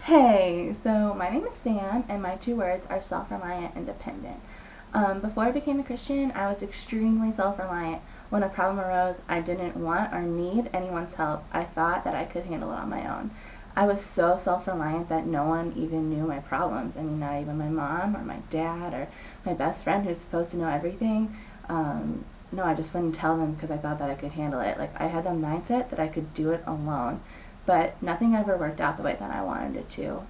Hey, so my name is Sam, and my two words are self-reliant and dependent. Before I became a Christian, I was extremely self-reliant. When a problem arose, I didn't want or need anyone's help. I thought that I could handle it on my own. I was so self-reliant that no one even knew my problems. I mean, not even my mom or my dad or my best friend who's supposed to know everything. No, I just wouldn't tell them because I thought that I could handle it. Like, I had the mindset that I could do it alone, but nothing ever worked out the way that I wanted it to.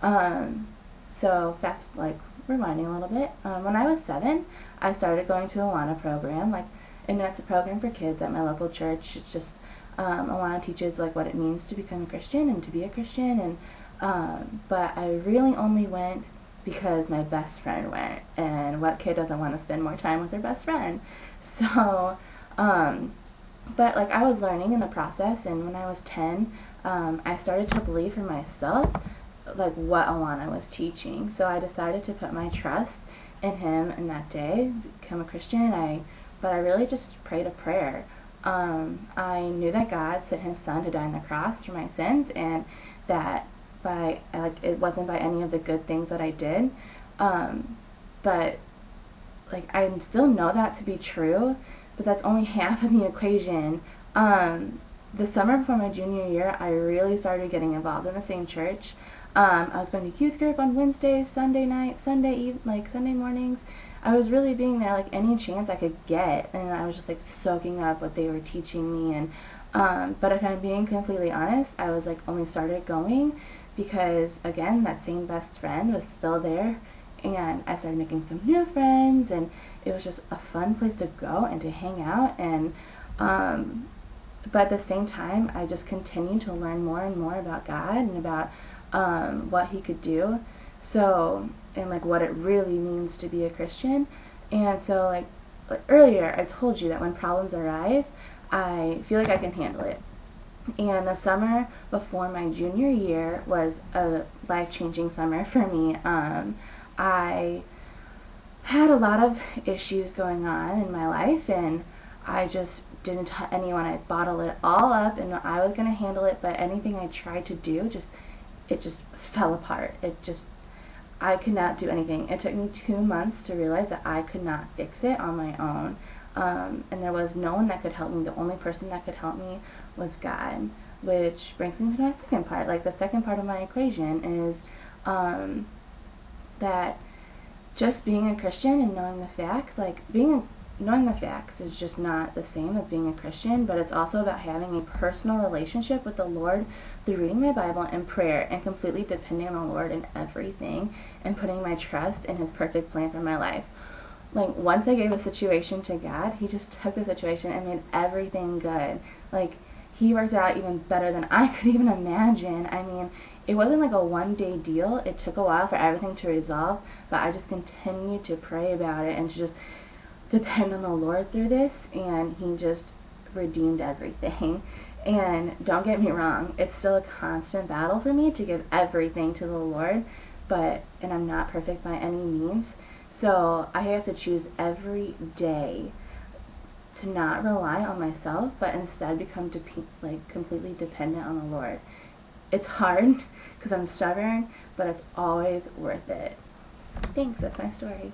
Um, so fast, like rewinding a little bit. When I was 7, I started going to a Awana program, and that's a program for kids at my local church. It's just Awana teaches like what it means to become a Christian and to be a Christian, and but I really only went because my best friend went, and what kid doesn't want to spend more time with their best friend? So, um, but like I was learning in the process, and when I was 10, I started to believe for myself like what Awana was teaching. So I decided to put my trust in him in that day, become a Christian. But I really just prayed a prayer. I knew that God sent His Son to die on the cross for my sins, and that by like it wasn't by any of the good things that I did, but like I still know that to be true, but that's only half of the equation. The summer before my junior year, I really started getting involved in the same church. I was going to youth group on Wednesdays, Sunday night, Sunday mornings. I was really being there like any chance I could get, and I was just like soaking up what they were teaching me. And but if I'm being completely honest, I was like only started going because again that same best friend was still there, and I started making some new friends, and it was just a fun place to go and to hang out. And but at the same time, I just continued to learn more and more about God and about what He could do. So, and like what it really means to be a Christian. And so, like earlier, I told you that when problems arise, I feel like I can handle it. And the summer before my junior year was a life-changing summer for me. I had a lot of issues going on in my life, and I just didn't tell anyone. I bottled it all up, and I was going to handle it, but anything I tried to do, it just fell apart. I could not do anything. It took me 2 months to realize that I could not fix it on my own. And there was no one that could help me. The only person that could help me was God, which brings me to my second part. Like, the second part of my equation is that just being a Christian and knowing the facts, knowing the facts is just not the same as being a Christian, but it's also about having a personal relationship with the Lord through reading my Bible and prayer, and completely depending on the Lord in everything, and putting my trust in His perfect plan for my life. Like, once I gave the situation to God, He just took the situation and made everything good. Like, He worked out even better than I could even imagine. I mean, it wasn't like a one-day deal. It took a while for everything to resolve, but I just continued to pray about it and to just depend on the Lord through this, and He just redeemed everything. And don't get me wrong, it's still a constant battle for me to give everything to the Lord, and I'm not perfect by any means. So I have to choose every day to not rely on myself, but instead become completely dependent on the Lord. It's hard because I'm stubborn, but it's always worth it. Thanks, that's my story.